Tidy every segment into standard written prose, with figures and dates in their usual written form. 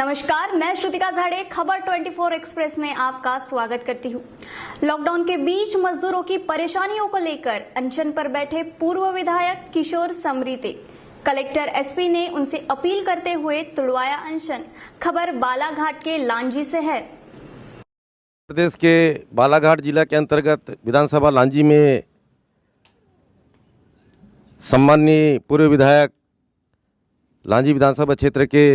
नमस्कार, मैं श्रुतिका झाड़े खबर 24 एक्सप्रेस में आपका स्वागत करती हूँ। लॉकडाउन के बीच मजदूरों की परेशानियों को लेकर अनशन पर बैठे पूर्व विधायक किशोर समरीते, कलेक्टर एसपी ने उनसे अपील करते हुए तुड़वाया अनशन। खबर बालाघाट के लांजी से है। प्रदेश के बालाघाट जिला के अंतर्गत विधानसभा लांजी में सम्माननीय पूर्व विधायक लांजी विधानसभा क्षेत्र के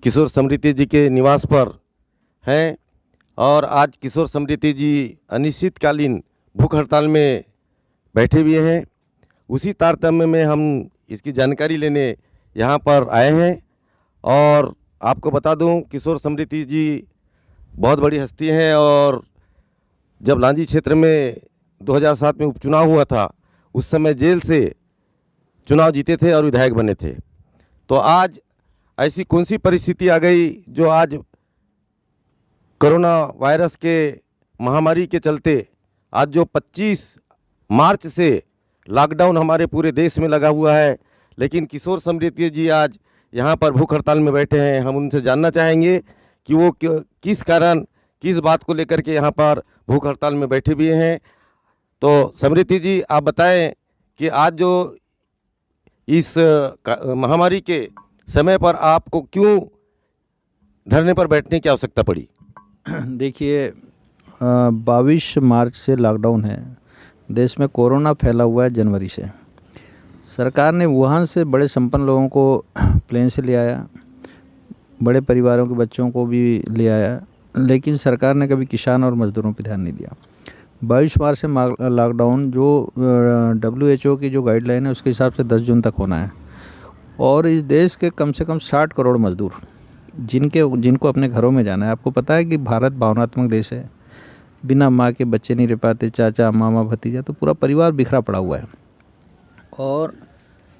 किशोर समरीते जी के निवास पर हैं और आज किशोर समरीते जी अनिश्चितकालीन भूख हड़ताल में बैठे हुए हैं। उसी तारतम्य में हम इसकी जानकारी लेने यहाँ पर आए हैं और आपको बता दूं, किशोर समरीते जी बहुत बड़ी हस्ती हैं और जब लांजी क्षेत्र में 2007 में उपचुनाव हुआ था उस समय जेल से चुनाव जीते थे और विधायक बने थे। तो आज ऐसी कौन सी परिस्थिति आ गई जो आज कोरोना वायरस के महामारी के चलते आज जो 25 मार्च से लॉकडाउन हमारे पूरे देश में लगा हुआ है, लेकिन किशोर समरीते जी आज यहाँ पर भूख हड़ताल में बैठे हैं। हम उनसे जानना चाहेंगे कि वो किस कारण, किस बात को लेकर के यहाँ पर भूख हड़ताल में बैठे हुए हैं। तो समरीते जी, आप बताएं कि आज जो इस महामारी के समय पर आपको क्यों धरने पर बैठने की आवश्यकता पड़ी? देखिए, 22 मार्च से लॉकडाउन है। देश में कोरोना फैला हुआ है जनवरी से। सरकार ने वुहान से बड़े संपन्न लोगों को प्लेन से ले आया, बड़े परिवारों के बच्चों को भी ले आया, लेकिन सरकार ने कभी किसान और मजदूरों पर ध्यान नहीं दिया। 22 मार्च से लॉकडाउन जो WHO की जो गाइडलाइन है उसके हिसाब से 10 जून तक होना है और इस देश के कम से कम 60 करोड़ मजदूर जिनको अपने घरों में जाना है। आपको पता है कि भारत भावनात्मक देश है। बिना माँ के बच्चे नहीं रह पाते, चाचा मामा भतीजा, तो पूरा परिवार बिखरा पड़ा हुआ है और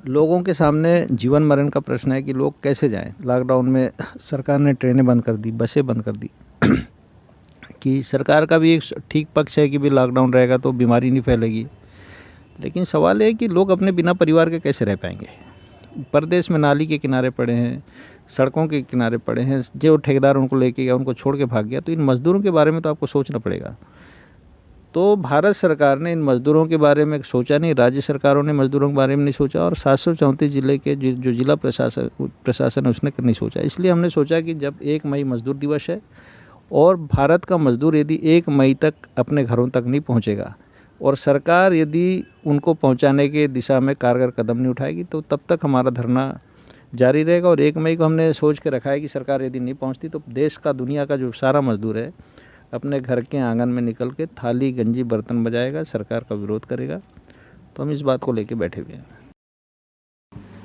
लोगों के सामने जीवन मरण का प्रश्न है कि लोग कैसे जाएं। लॉकडाउन में सरकार ने ट्रेनें बंद कर दी, बसें बंद कर दी कि सरकार का भी एक ठीक पक्ष है कि भी लॉकडाउन रहेगा तो बीमारी नहीं फैलेगी, लेकिन सवाल है कि लोग अपने बिना परिवार के कैसे रह पाएंगे। परदेश में नाली के किनारे पड़े हैं, सड़कों के किनारे पड़े हैं, जो ठेकेदार उनको लेके गया उनको छोड़ के भाग गया। तो इन मज़दूरों के बारे में तो आपको सोचना पड़ेगा। तो भारत सरकार ने इन मज़दूरों के बारे में सोचा नहीं, राज्य सरकारों ने मज़दूरों के बारे में नहीं सोचा और 734 जिले के जो जिला प्रशासन है उसने नहीं सोचा। इसलिए हमने सोचा कि जब 1 मई मज़दूर दिवस है और भारत का मज़दूर यदि 1 मई तक अपने घरों तक नहीं पहुँचेगा और सरकार यदि उनको पहुंचाने के दिशा में कारगर कदम नहीं उठाएगी तो तब तक हमारा धरना जारी रहेगा। और 1 मई को हमने सोच के रखा है कि सरकार यदि नहीं पहुंचती तो देश का, दुनिया का जो सारा मजदूर है अपने घर के आंगन में निकल के थाली गंजी बर्तन बजाएगा, सरकार का विरोध करेगा। तो हम इस बात को लेके बैठे हुए हैं।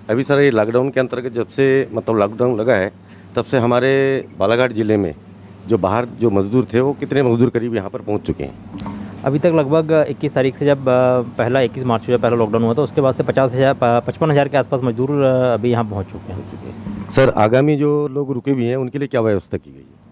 अभी सर, ये लॉकडाउन के अंतर्गत जब से लॉकडाउन लगा है तब से हमारे बालाघाट जिले में जो बाहर जो मजदूर थे वो कितने मजदूर करीब यहाँ पर पहुँच चुके हैं? अभी तक लगभग 21 तारीख से, जब 21 मार्च को जब पहला लॉकडाउन हुआ था उसके बाद से 55,000 के आसपास मजदूर अभी यहाँ पहुँच चुके हैं। सर, आगामी जो लोग रुके हुए हैं उनके लिए क्या व्यवस्था की गई है?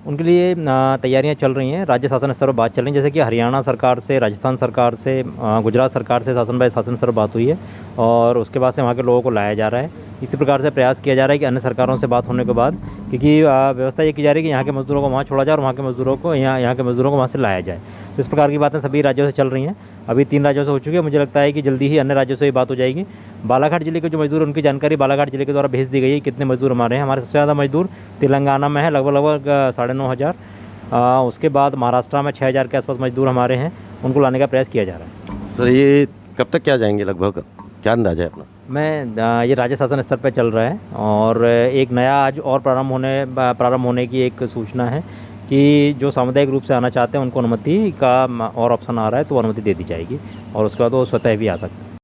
उनके लिए तैयारियां चल रही हैं। राज्य शासन स्तर पर बात चल रही है, जैसे कि हरियाणा सरकार से, राजस्थान सरकार से, गुजरात सरकार से शासन स्तर पर बात हुई है और उसके बाद से वहाँ के लोगों को लाया जा रहा है। इसी प्रकार से प्रयास किया जा रहा है कि अन्य सरकारों से बात होने के बाद, क्योंकि व्यवस्था ये की जा रही है कि यहाँ के मजदूरों को वहाँ छोड़ा जाए और वहाँ के मजदूरों को यहाँ के मजदूरों को वहाँ से लाया जाए। तो इस प्रकार की बातें सभी राज्यों से चल रही हैं। अभी 3 राज्यों से हो चुकी है। मुझे लगता है कि जल्दी ही अन्य राज्यों से ये बात हो जाएगी। बालाघाट जिले के जो मजदूर, उनकी जानकारी बालाघाट जिले के द्वारा भेज दी गई है। कितने मजदूर हमारे हैं? हमारे सबसे ज़्यादा मजदूर तेलंगाना में है, लगभग 9,500। उसके बाद महाराष्ट्र में 6,000 के आसपास मजदूर हमारे हैं, उनको लाने का प्रयास किया जा रहा है। सर, ये कब तक क्या जाएंगे, लगभग क्या अंदाजा है अपना? ये राज्य शासन स्तर पर चल रहा है और एक नया आज और प्रारंभ होने की एक सूचना है कि जो सामुदायिक रूप से आना चाहते हैं उनको अनुमति का और ऑप्शन आ रहा है, तो अनुमति दे दी जाएगी और उसके बाद वो स्वतः भी आ सकते हैं।